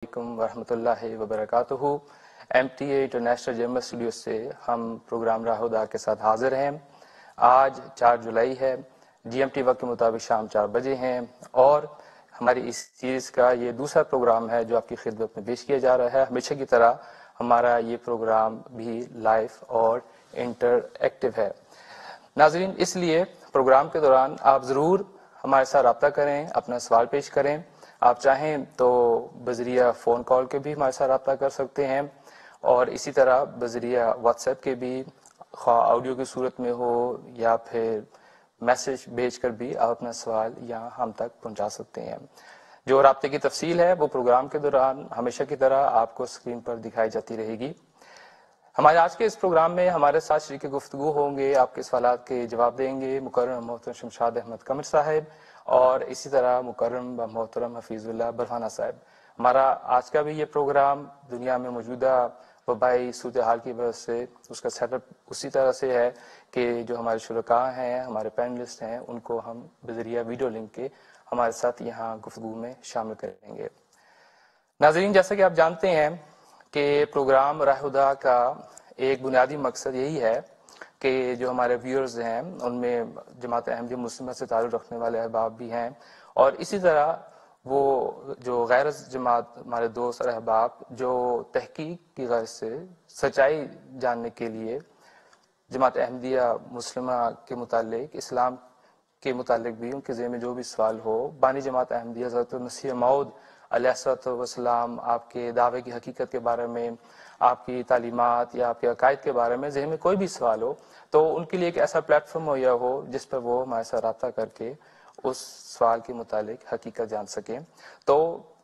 علیکم ورحمۃ اللہ وبرکاتہ۔ M T A international German studio سے ہم پروگرام راہ ہدیٰ کے ساتھ حاضر ہیں۔ آج 4 جولائی ہے، جی ایم ٹی وقت کے مطابق شام 4 بجے ہیں، اور ہماری اس سیریز کا یہ دوسرا پروگرام ہے جو آپ کی خدمت میں پیش کیا جا رہا ہے۔ ہمیشہ کی طرح ہمارا یہ پروگرام بھی لائیو اور انٹر ایکٹیو ہے۔ ناظرین، اس لیے پروگرام کے دوران آپ ضرور ہمارے ساتھ رابطہ کریں، اپنا سوال پیش کریں۔ آپ چاہیں تو بذریعہ فون کال کے بھی ہمارے ساتھ رابطہ کر سکتے ہیں، اور اسی طرح بذریعہ واٹس ایپ کے بھی، خواہ آڈیو کی صورت میں ہو یا پھر میسج بھیج کر بھی آپ اپنا سوال یہاں ہم تک پہنچا سکتے ہیں۔ جو رابطے کی تفصیل ہے وہ پروگرام کے دوران ہمیشہ کی طرح آپ کو اسکرین پر دکھائی جاتی رہے گی۔ ہمارے آج کے اس پروگرام میں ہمارے ساتھ شریک گفتگو ہوں گے، آپ کے سوالات کے جواب دیں گے مکرم محترم شمشاد احمد قمر صاحب، اور اسی طرح مکرم و محترم حفیظ اللہ برہانہ صاحب۔ ہمارا آج کا بھی یہ پروگرام دنیا میں موجودہ وبائی صورتحال کی وجہ سے اس کا سیٹ اپ اسی طرح سے ہے کہ جو ہمارے شرکاء ہیں، ہمارے پینلسٹ ہیں، ان کو ہم بذریعہ ویڈیو لنک کے ہمارے ساتھ یہاں گفتگو میں شامل کریں گے۔ ناظرین، جیسا کہ آپ جانتے ہیں کہ پروگرام راہ ہدیٰ کا ایک بنیادی مقصد یہی ہے کہ جو ہمارے ویورز ہیں ان میں جماعت احمدیہ مسلمہ سے تعلق رکھنے والے احباب بھی ہیں، اور اسی طرح وہ جو غیر جماعت ہمارے دوست اور احباب جو تحقیق کی غرض سے سچائی جاننے کے لیے جماعت احمدیہ مسلمہ کے متعلق، اسلام کے متعلق بھی ان کے ذہن میں جو بھی سوال ہو، بانی جماعت احمدیہ حضرت مسیح موعود علیہ الصلوۃ والسلام آپ کے دعوے کی حقیقت کے بارے میں، آپ کی تعلیمات یا آپ کے عقائد کے بارے میں ذہن میں کوئی بھی سوال ہو، تو ان کے لیے ایک ایسا پلیٹ فارم مہیا ہو جس پر وہ ہمارے ساتھ رابطہ کر کے اس سوال کے متعلق حقیقت جان سکیں۔ تو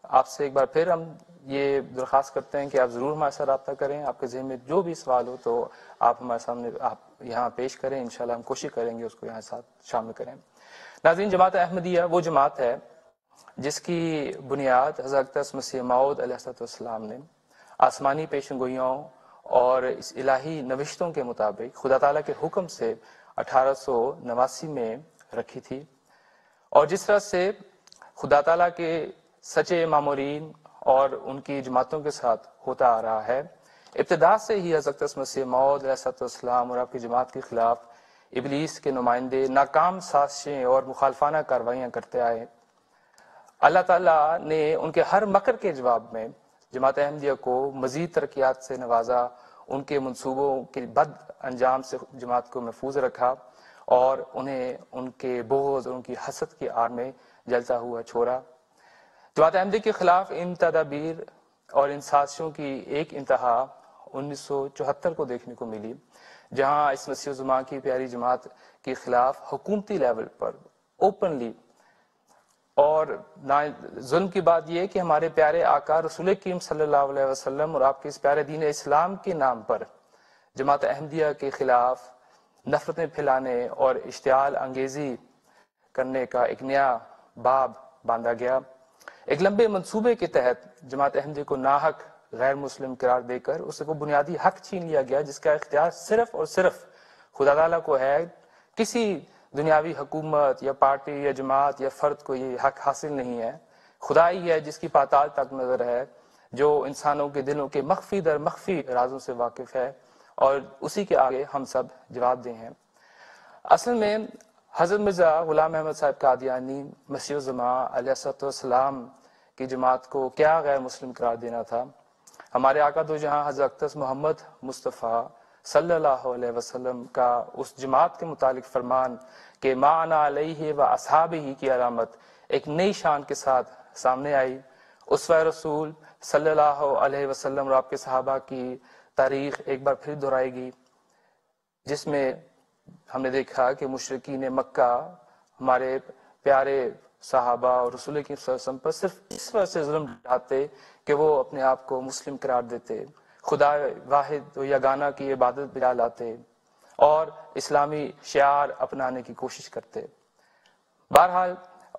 آپ سے ایک بار پھر ہم یہ درخواست کرتے ہیں کہ آپ ضرور ہمارے ساتھ رابطہ کریں، آپ کے ذہن میں جو بھی سوال ہو تو آپ ہمارے سامنے آپ یہاں پیش کریں، انشاءاللہ ہم کوشش کریں گے اس کو یہاں ساتھ شامل کریں۔ ناظرین، جماعت احمدیہ وہ جماعت ہے جس کی بنیاد حضرت مسیح موعود علیہ السلام نے آسمانی پیشن گوئیوں اور اس الہی نوشتوں کے مطابق خدا تعالیٰ کے حکم سے 1889 میں رکھی تھی، اور جس طرح سے خدا تعالیٰ کے سچے مامورین اور ان کی جماعتوں کے ساتھ ہوتا آ رہا ہے، ابتدا سے ہی حضرت مسیح موعود علیہ السلام اور آپ کی جماعت کے خلاف ابلیس کے نمائندے ناکام سازشیں اور مخالفانہ کارروائیاں کرتے آئے۔ اللہ تعالیٰ نے ان کے ہر مکر کے جواب میں جماعت احمدیہ کو مزید ترقیات سے نوازا، ان کے منصوبوں کے بد انجام سے جماعت کو محفوظ رکھا، اور انہیں ان کے بغض اور ان کی حسد کی آڑ میں جلتا ہوا چھوڑا۔ جماعت احمدیہ کے خلاف ان تدابیر اور ان سازشوں کی ایک انتہا 1974 کو دیکھنے کو ملی، جہاں اس مسیح الزمان کی پیاری جماعت کے خلاف حکومتی لیول پر اوپنلی، اور ظلم کی بات یہ کہ ہمارے پیارے آقا رسول کریم صلی اللہ علیہ وسلم اور آپ کے اس پیارے دین اسلام کے نام پر جماعت احمدیہ کے خلاف نفرتیں پھیلانے اور اشتعال انگیزی کرنے کا ایک نیا باب باندھا گیا۔ ایک لمبے منصوبے کے تحت جماعت احمدیہ کو ناحق غیر مسلم قرار دے کر اس کو بنیادی حق چھین لیا گیا، جس کا اختیار صرف اور صرف خدا تعالیٰ کو ہے۔ کسی دنیاوی حکومت یا پارٹی یا جماعت یا فرد کو یہ حق حاصل نہیں ہے۔ خدا ہی ہے جس کی پاتال تک نظر ہے، جو انسانوں کے دلوں کے مخفی در مخفی رازوں سے واقف ہے، اور اسی کے آگے ہم سب جواب دہ ہیں۔ اصل میں حضرت مرزا غلام احمد صاحب قادیانی مسیح الزمان علیہ السلام کی جماعت کو کیا غیر مسلم قرار دینا تھا؟ ہمارے آقا دو جہاں حضرت محمد مصطفیٰ صلی اللہ علیہ وسلم کا اس جماعت کے متعلق فرمان کہ ما انا علیہ و اصحابہ کی علامت ایک نئی شان کے ساتھ سامنے آئی۔ اسوہ رسول صلی اللہ علیہ وسلم اور آپ کے صحابہ کی تاریخ ایک بار پھر دہرائی گئی، جس میں ہم نے دیکھا کہ مشرکین مکہ ہمارے پیارے صحابہ اور رسول کی صلی اللہ علیہ وسلم پر صرف اس وجہ سے ظلم ڈھاتے کہ وہ اپنے آپ کو مسلم قرار دیتے، خدا واحد و یگانہ کی عبادت بجا لاتے، اور اسلامی شعار اپنانے کی کوشش کرتے۔ بہرحال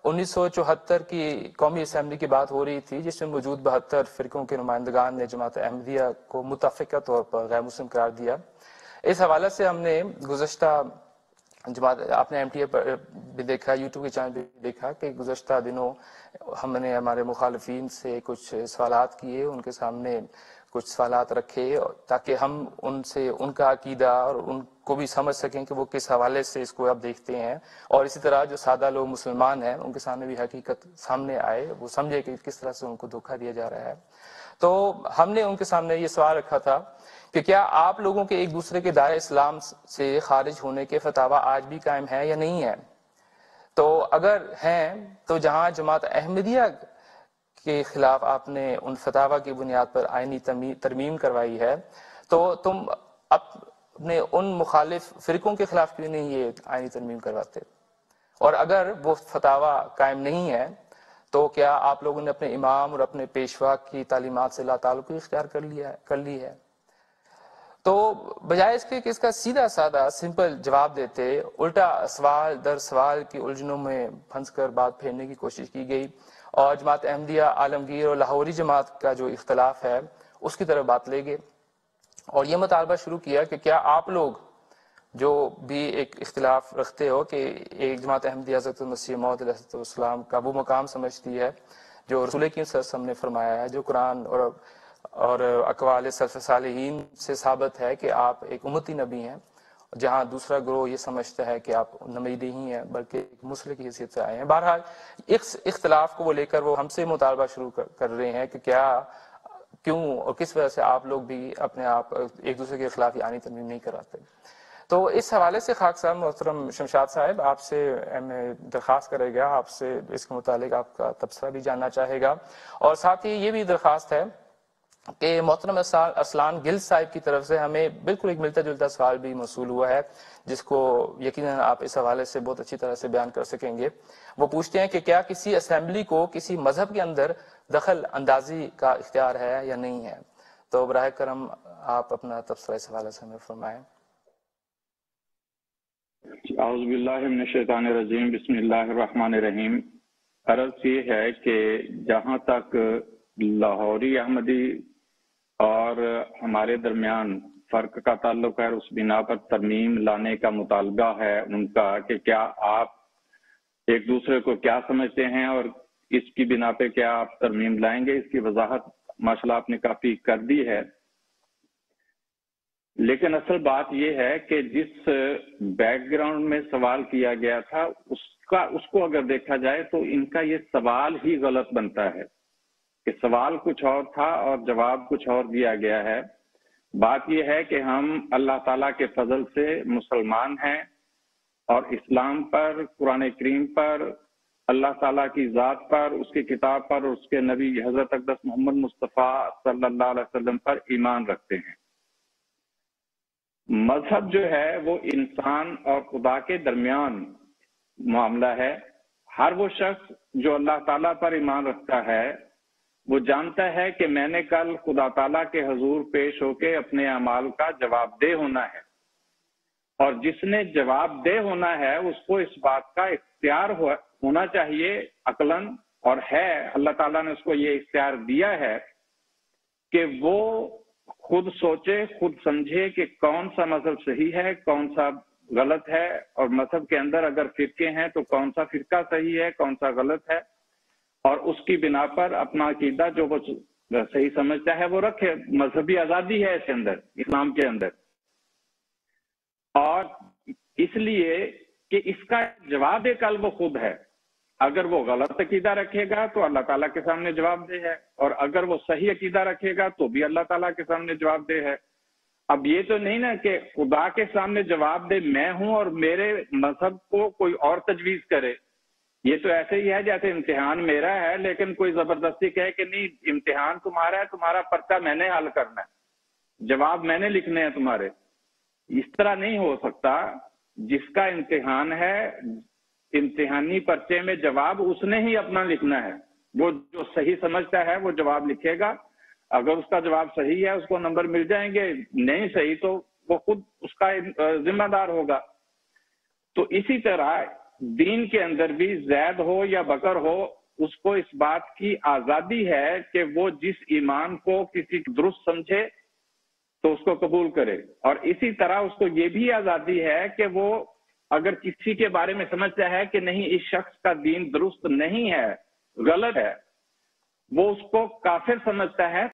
1974 کی قومی اسمبلی کی بات ہو رہی تھی، جس میں موجود 72 فرقوں کے نمائندگان نے جماعت احمدیہ کو متفقہ طور پر غیر مسلم قرار دیا۔ اس حوالے سے ہم نے گزشتہ جماعت، آپ نے ایم ٹی اے پر بھی دیکھا، یوٹیوب کے چینل پہ بھی دیکھا کہ گزشتہ دنوں ہم نے ہمارے مخالفین سے کچھ سوالات کیے، ان کے سامنے کچھ سوالات رکھے تاکہ ہم ان سے ان کا عقیدہ اور ان کو بھی سمجھ سکیں کہ وہ کس حوالے سے اس کو اب دیکھتے ہیں، اور اسی طرح جو سادہ لوگ مسلمان ہیں ان کے سامنے بھی حقیقت سامنے آئے، وہ سمجھے کہ کس طرح سے ان کو دھوکہ دیا جا رہا ہے۔ تو ہم نے ان کے سامنے یہ سوال رکھا تھا کہ کیا آپ لوگوں کے ایک دوسرے کے دائرہ اسلام سے خارج ہونے کے فتاوی آج بھی قائم ہے یا نہیں ہے؟ تو اگر ہیں تو جہاں جماعت احمدیہ کے خلاف آپ نے ان فتاوی کی بنیاد پر آئینی ترمیم کروائی ہے، تو تم اپنے ان مخالف فرقوں کے خلاف کیوں نہیں یہ آئینی ترمیم کرواتے؟ اور اگر وہ فتاوی قائم نہیں ہے تو کیا آپ لوگوں نے اپنے امام اور اپنے پیشوا کی تعلیمات سے لا تعلقی اختیار کر لی ہے؟ تو بجائے اس کے کہ اس کا سیدھا سادہ سمپل جواب دیتے، الٹا سوال در سوال کی الجھنوں میں پھنس کر بات پھیرنے کی کوشش کی گئی، اور جماعت احمدیہ عالمگیر اور لاہوری جماعت کا جو اختلاف ہے اس کی طرف بات لے گئے، اور یہ مطالبہ شروع کیا کہ کیا آپ لوگ جو بھی ایک اختلاف رکھتے ہو کہ ایک جماعت احمدیہ حضرت مسیح موعود علیہ السلام کا وہ مقام سمجھتی ہے جو رسول کریم صلی اللہ علیہ وسلم نے فرمایا ہے، جو قرآن اور اقوال سلف صالحین سے ثابت ہے کہ آپ ایک امتی نبی ہیں، جہاں دوسرا گروہ یہ سمجھتا ہے کہ آپ نبی نہیں ہیں بلکہ ایک مرسل کی حیثیت سے آئے ہیں۔ بہرحال اس اختلاف کو وہ لے کر وہ ہم سے مطالبہ شروع کر رہے ہیں کہ کیوں اور کس وجہ سے آپ لوگ بھی اپنے آپ ایک دوسرے کے خلاف آئینی ترمیم نہیں کراتے۔ تو اس حوالے سے خاک صاحب، محترم شمشاد صاحب، آپ سے میں درخواست کرے گا، آپ سے اس کے متعلق آپ کا تبصرہ بھی جاننا چاہے گا، اور ساتھ ہی یہ بھی درخواست ہے کہ محترم اسلان گل صاحب کی طرف سے ہمیں بالکل ایک ملتا جلتا سوال بھی موصول ہوا ہے، جس کو یقیناً آپ اس حوالے سے بہت اچھی طرح سے بیان کر سکیں گے۔ وہ پوچھتے ہیں کہ کیا کسی اسمبلی کو کسی مذہب کے اندر دخل اندازی کا اختیار ہے یا نہیں ہے؟ تو براہ کرم آپ اپنا تبصرہ اس حوالے سے ہمیں فرمائیں۔ اعوذ باللہ من الشیطان الرجیم، بسم اللہ الرحمن الرحیم۔ عرض یہ ہے کہ جہاں تک لاہوری احمدی اور ہمارے درمیان فرق کا تعلق ہے، اس بنا پر ترمیم لانے کا مطالبہ ہے ان کا کہ کیا آپ ایک دوسرے کو کیا سمجھتے ہیں اور اس کی بنا پہ کیا آپ ترمیم لائیں گے، اس کی وضاحت ماشاءاللہ آپ نے کافی کر دی ہے۔ لیکن اصل بات یہ ہے کہ جس بیک گراؤنڈ میں سوال کیا گیا تھا اس کو اگر دیکھا جائے تو ان کا یہ سوال ہی غلط بنتا ہے کہ سوال کچھ اور تھا اور جواب کچھ اور دیا گیا ہے۔ بات یہ ہے کہ ہم اللہ تعالیٰ کے فضل سے مسلمان ہیں اور اسلام پر، قرآن کریم پر، اللہ تعالیٰ کی ذات پر، اس کی کتاب پر اور اس کے نبی حضرت اقدس محمد مصطفیٰ صلی اللہ علیہ وسلم پر ایمان رکھتے ہیں۔ مذہب جو ہے وہ انسان اور خدا کے درمیان معاملہ ہے۔ ہر وہ شخص جو اللہ تعالیٰ پر ایمان رکھتا ہے وہ جانتا ہے کہ میں نے کل خدا تعالیٰ کے حضور پیش ہو کے اپنے اعمال کا جواب دہ ہونا ہے، اور جس نے جواب دہ ہونا ہے اس کو اس بات کا اختیار ہونا چاہیے عقلاً، اور ہے، اللہ تعالیٰ نے اس کو یہ اختیار دیا ہے کہ وہ خود سوچے، خود سمجھے کہ کون سا مذہب صحیح ہے، کون سا غلط ہے، اور مذہب کے اندر اگر فرقے ہیں تو کون سا فرقہ صحیح ہے، کون سا غلط ہے، اور اس کی بنا پر اپنا عقیدہ جو وہ صحیح سمجھتا ہے وہ رکھے۔ مذہبی آزادی ہے اس کے اندر، اسلام کے اندر، اور اس لیے کہ اس کا جواب کل وہ خود ہے۔ اگر وہ غلط عقیدہ رکھے گا تو اللہ تعالیٰ کے سامنے جواب دہ ہے، اور اگر وہ صحیح عقیدہ رکھے گا تو بھی اللہ تعالیٰ کے سامنے جواب دہ ہے۔ اب یہ تو نہیں نا کہ خدا کے سامنے جواب دہ میں ہوں اور میرے مذہب کو کوئی اور تجویز کرے۔ یہ تو ایسے ہی ہے جیسے امتحان میرا ہے لیکن کوئی زبردستی کہے کہ نہیں امتحان تمہارا ہے، تمہارا پرچہ میں نے حل کرنا ہے، جواب میں نے لکھنے ہیں تمہارے۔ اس طرح نہیں ہو سکتا۔ جس کا امتحان ہے، امتحانی پرچے میں جواب اس نے ہی اپنا لکھنا ہے۔ وہ جو صحیح سمجھتا ہے وہ جواب لکھے گا، اگر اس کا جواب صحیح ہے اس کو نمبر مل جائیں گے، نہیں صحیح تو وہ خود اس کا ذمہ دار ہوگا۔ تو اسی طرح دین کے اندر بھی زید ہو یا بکر ہو، اس کو اس بات کی آزادی ہے کہ وہ جس ایمان کو کسی درست سمجھے تو اس کو قبول کرے، اور اسی طرح اس کو یہ بھی آزادی ہے کہ وہ اگر کسی کے بارے میں سمجھتا ہے کہ نہیں اس شخص کا دین درست نہیں ہے، غلط ہے وہ اس کو کافر سمجھتا ہے